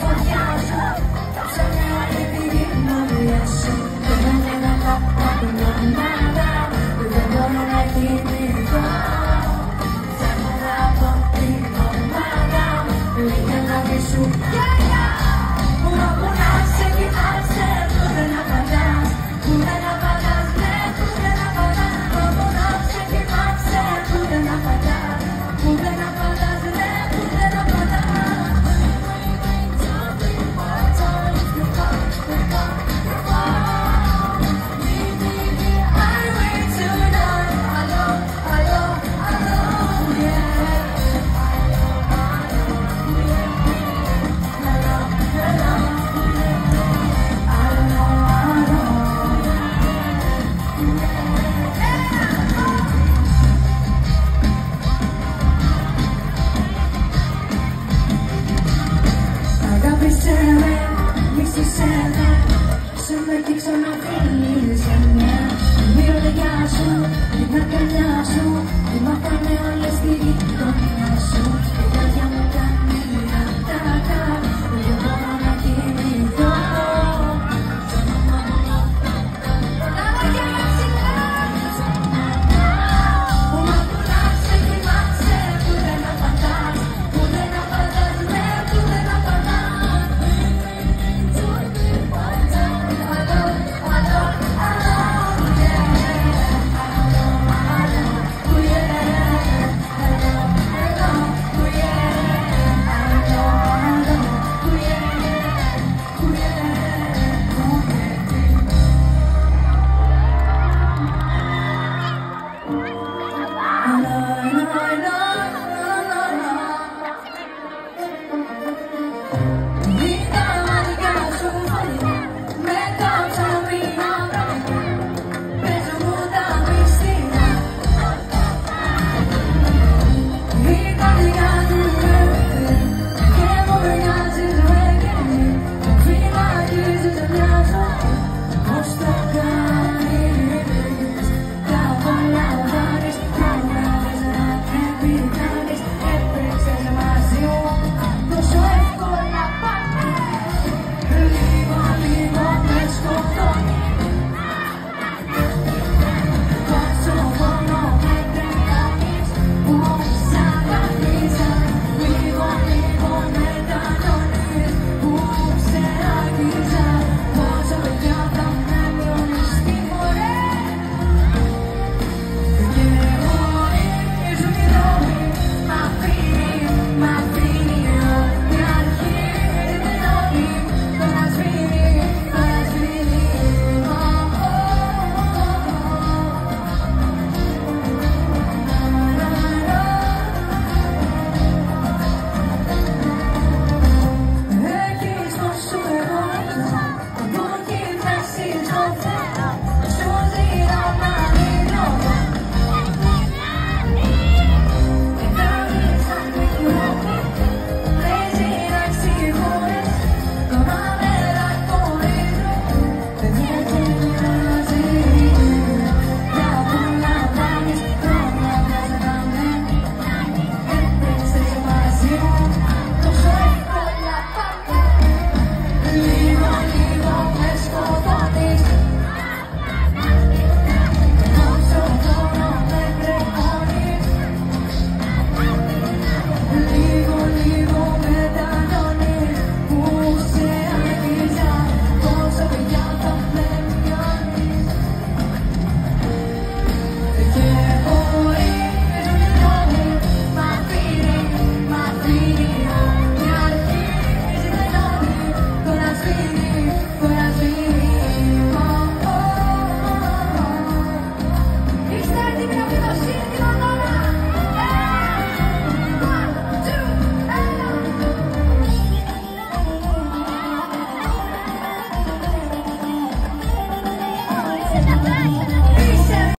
φωτιά σου. Τα ψώνια είναι τη γυμνομία σου. Δεν είναι να τα την ομάδα. Δεν μπορώ να κοιμηθώ. Φεύγω από την ομάδα. Λίγα λάδι σου. Πού να ξεκινάσαι, πού δεν απαντάς. Πού δεν απαντάς, ναι, πού δεν απαντάς. Πού να ξεκινάσαι, πού δεν απαντάς. Πού δεν απαντάς, ναι, πού δεν απαντάς. Αγάπησέ με, μίσησέ με, σε με και ξαναφίλησε με. Η μυρωδιά σου, την αγκαλιά σου, τη μάθανε όλες τη